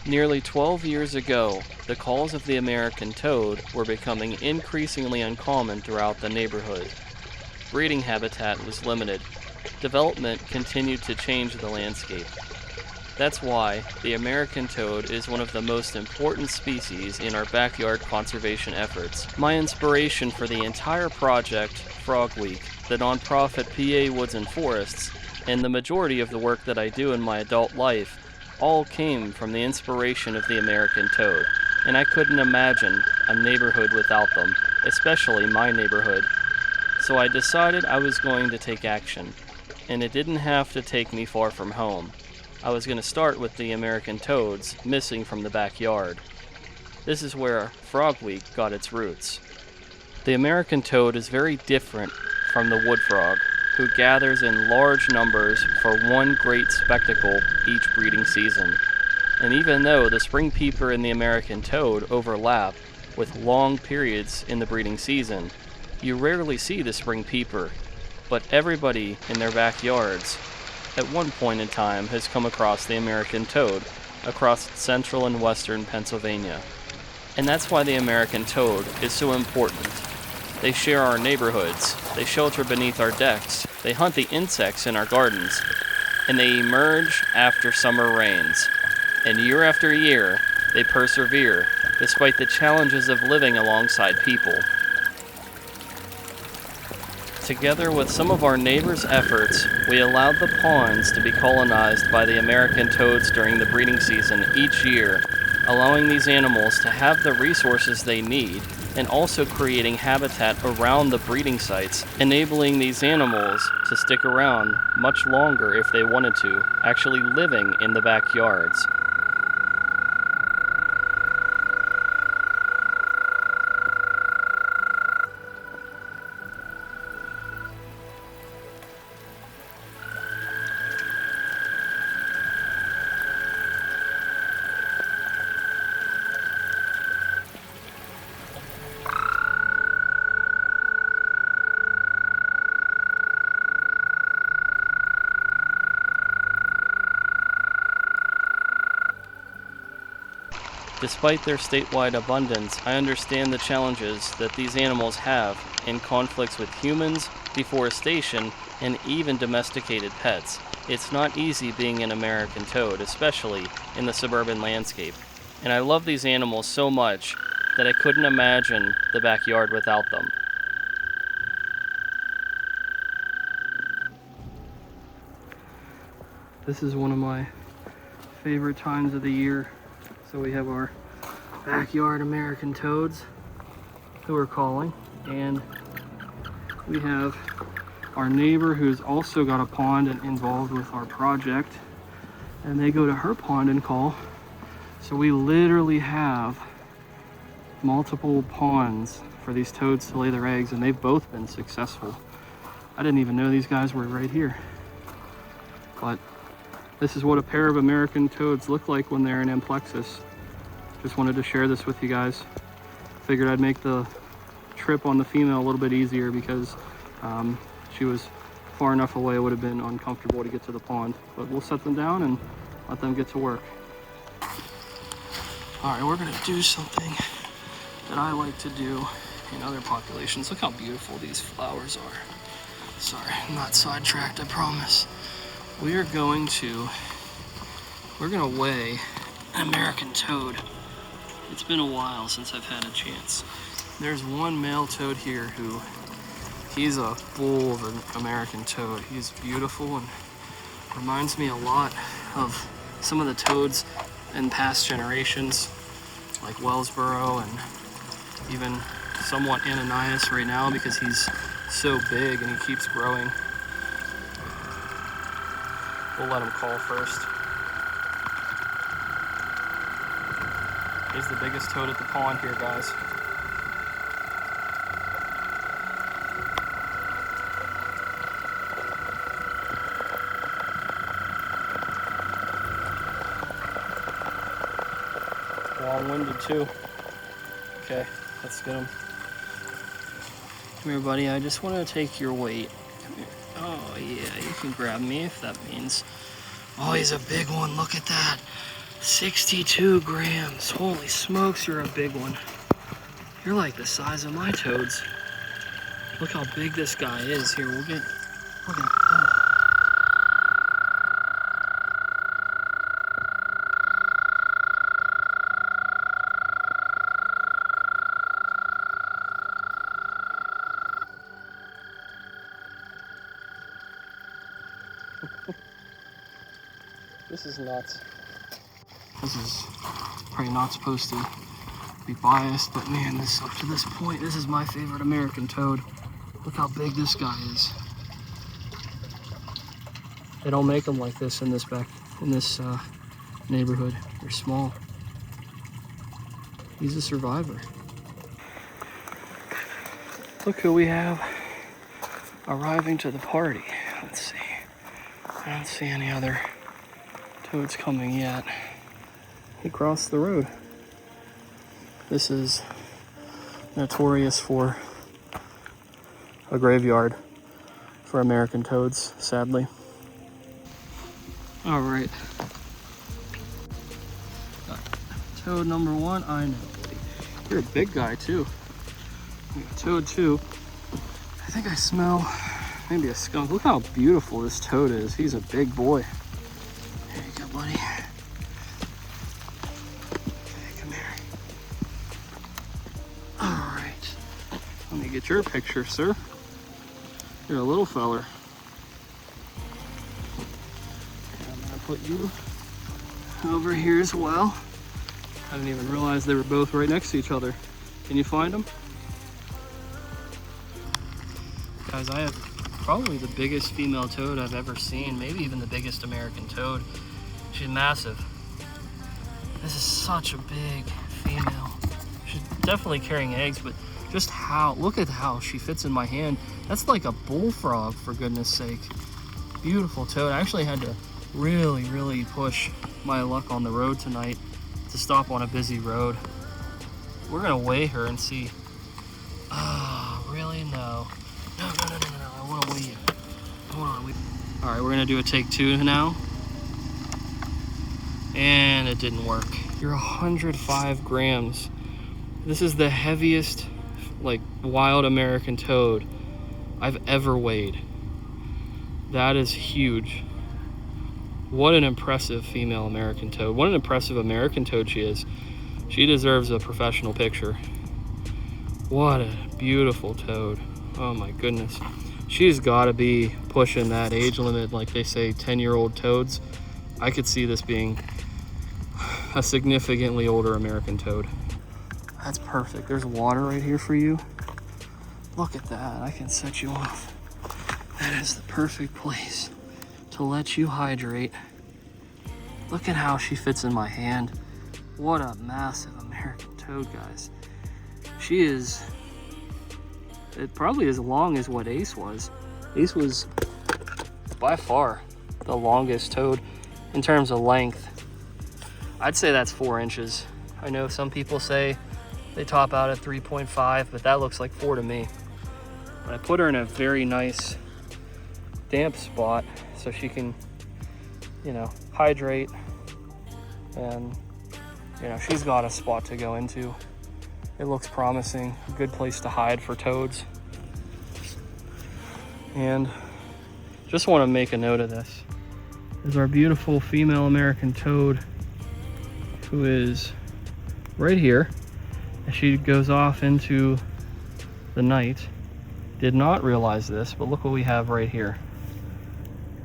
Nearly 12 years ago, the calls of the American toad were becoming increasingly uncommon throughout the neighborhood. Breeding habitat was limited. Development continued to change the landscape. That's why the American toad is one of the most important species in our backyard conservation efforts. My inspiration for the entire project, Frog Week, the nonprofit PA Woods and Forests, and the majority of the work that I do in my adult life all came from the inspiration of the American toad, and I couldn't imagine a neighborhood without them, especially my neighborhood. So I decided I was going to take action, and it didn't have to take me far from home. I was going to start with the American toads missing from the backyard. This is where Frog Week got its roots. The American toad is very different from the wood frog, who gathers in large numbers for one great spectacle each breeding season. And even though the spring peeper and the American toad overlap with long periods in the breeding season, you rarely see the spring peeper, but everybody in their backyards at one point in time has come across the American toad across central and western Pennsylvania. And that's why the American toad is so important. They share our neighborhoods, they shelter beneath our decks, they hunt the insects in our gardens, and they emerge after summer rains. And year after year, they persevere despite the challenges of living alongside people. Together with some of our neighbors' efforts, we allowed the ponds to be colonized by the American toads during the breeding season each year, allowing these animals to have the resources they need and also creating habitat around the breeding sites, enabling these animals to stick around much longer if they wanted to, actually living in the backyards. Despite their statewide abundance, I understand the challenges that these animals have in conflicts with humans, deforestation, and even domesticated pets. It's not easy being an American toad, especially in the suburban landscape. And I love these animals so much that I couldn't imagine the backyard without them. This is one of my favorite times of the year. So we have our backyard American toads who are calling, and we have our neighbor who's also got a pond and involved with our project, and they go to her pond and call. So we literally have multiple ponds for these toads to lay their eggs, and they've both been successful. I didn't even know these guys were right here. But this is what a pair of American toads look like when they're in amplexus. Just wanted to share this with you guys. Figured I'd make the trip on the female a little bit easier because she was far enough away, it would have been uncomfortable to get to the pond. But we'll set them down and let them get to work. All right, we're gonna do something that I like to do in other populations. Look how beautiful these flowers are. Sorry, I'm not sidetracked, I promise. We're gonna weigh an American toad. It's been a while since I've had a chance. There's one male toad here he's a bull of an American toad. He's beautiful and reminds me a lot of some of the toads in past generations, like Wellsboro and even somewhat Ananias right now because he's so big and he keeps growing. We'll let him call first. He's the biggest toad at the pond here, guys. Long-winded too. Okay, let's get him. Come here, buddy. I just want to take your weight. Come here. Oh, yeah, you can grab me if that means. Oh, he's a big one. Look at that. 62 grams. Holy smokes, you're a big one. You're like the size of my toads. Look how big this guy is. Here, we'll get. Oh. This is nuts. This is probably not supposed to be biased, but man, this up to this point, this is my favorite American toad. Look how big this guy is. They don't make them like this in this neighborhood. They're small. He's a survivor. Look who we have arriving to the party. Let's see. I don't see any other toads coming yet. He crossed the road. This is notorious for a graveyard for American toads, sadly. All right. Toad number one, I know. You're a big guy too. We got toad two. I think I smell maybe a skunk. Look how beautiful this toad is. He's a big boy. There you go, buddy. Okay, come here. All right. Let me get your picture, sir. You're a little feller. I'm gonna put you over here as well. I didn't even realize they were both right next to each other. Can you find them? Guys, I have probably the biggest female toad I've ever seen, maybe even the biggest American toad. She's massive. This is such a big female. She's definitely carrying eggs, but just look at how she fits in my hand. That's like a bullfrog, for goodness sake. Beautiful toad. I actually had to really push my luck on the road tonight to stop on a busy road. We're gonna weigh her and see. Oh, really? No. No. I wanna weigh you. Hold on. All right, we're gonna do a take two now. And it didn't work. You're 105 grams. This is the heaviest, like, wild American toad I've ever weighed. That is huge. What an impressive female American toad. What an impressive American toad she is. She deserves a professional picture. What a beautiful toad. Oh my goodness. She's gotta be pushing that age limit, like they say, 10-year-old toads. I could see this being a significantly older American toad. That's perfect. There's water right here for you. Look at that. I can set you off. That is the perfect place to let you hydrate. Look at how she fits in my hand. What a massive American toad, guys. She is probably as long as what Ace was. Ace was by far the longest toad in terms of length. I'd say that's 4 inches. I know some people say they top out at 3.5, but that looks like 4 to me. But I put her in a very nice damp spot so she can, hydrate, and she's got a spot to go into. It looks promising, a good place to hide for toads. And just want to make a note of this. There's our beautiful female American toad, who is right here. And she goes off into the night. Did not realize this, but look what we have right here.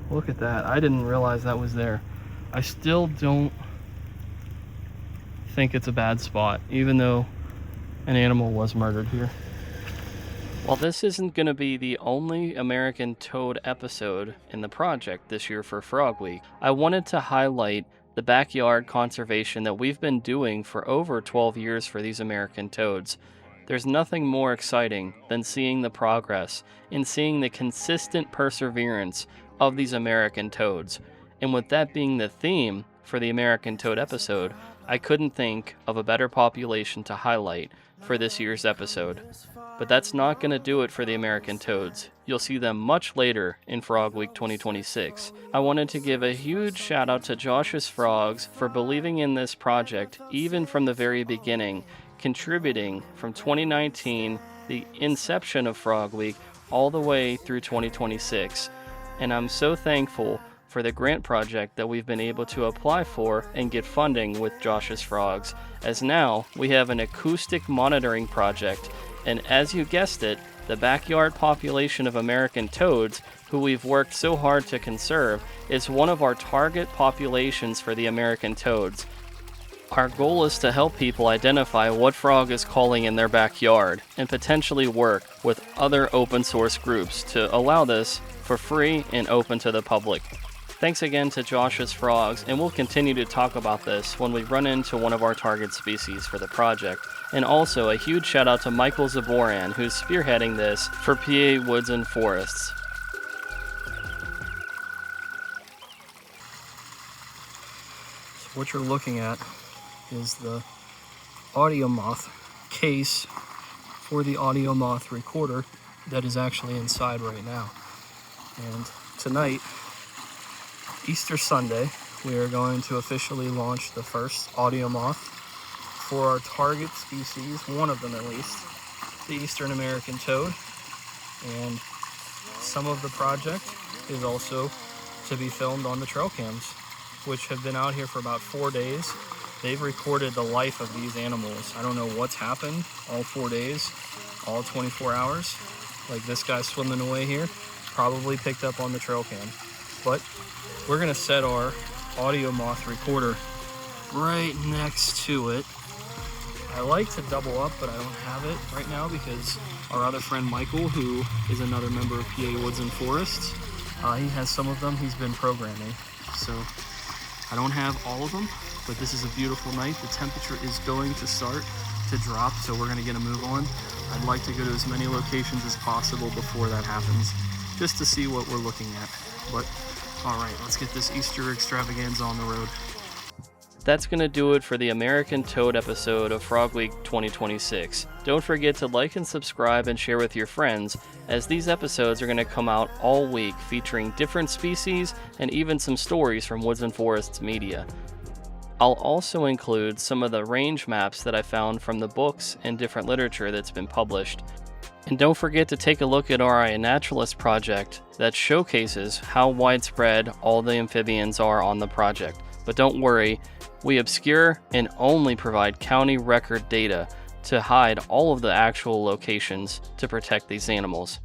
Look at that. I didn't realize that was there. I still don't think it's a bad spot, even though an animal was murdered here. While this isn't going to be the only American toad episode in the project this year for Frog Week, I wanted to highlight the backyard conservation that we've been doing for over 12 years for these American toads. There's nothing more exciting than seeing the progress and seeing the consistent perseverance of these American toads. And with that being the theme for the American toad episode, I couldn't think of a better population to highlight for this year's episode. But that's not going to do it for the American toads. You'll see them much later in Frog Week 2026. I wanted to give a huge shout out to Josh's Frogs for believing in this project even from the very beginning, contributing from 2019, the inception of Frog Week, all the way through 2026. And I'm so thankful for the grant project that we've been able to apply for and get funding with Josh's Frogs, as now we have an acoustic monitoring project. And as you guessed it, the backyard population of American toads, who we've worked so hard to conserve, is one of our target populations for the American toads. Our goal is to help people identify what frog is calling in their backyard and potentially work with other open source groups to allow this for free and open to the public. Thanks again to Josh's Frogs, and we'll continue to talk about this when we run into one of our target species for the project. And also a huge shout out to Michael Zaboran, who's spearheading this for PA Woods and Forests. So what you're looking at is the audio moth case for the audio moth recorder that is actually inside right now. And tonight, Easter Sunday, we are going to officially launch the first audio moth for our target species, one of them at least, the Eastern American toad. And some of the project is also to be filmed on the trail cams, which have been out here for about 4 days. They've recorded the life of these animals. I don't know what's happened all 4 days, all 24 hours. Like this guy swimming away here, probably picked up on the trail cam. But we're gonna set our audio moth recorder right next to it. I like to double up, but I don't have it right now because our other friend Michael, who is another member of PA Woods and Forests, he has some of them he's been programming. So I don't have all of them, but this is a beautiful night. The temperature is going to start to drop, so we're gonna get a move on. I'd like to go to as many locations as possible before that happens, just to see what we're looking at. But all right, let's get this Easter extravaganza on the road. That's going to do it for the American Toad episode of Frog Week 2026. Don't forget to like and subscribe and share with your friends, as these episodes are going to come out all week featuring different species and even some stories from Woods and Forests media. I'll also include some of the range maps that I found from the books and different literature that's been published. And don't forget to take a look at our iNaturalist project that showcases how widespread all the amphibians are on the project. But don't worry, we obscure and only provide county record data to hide all of the actual locations to protect these animals.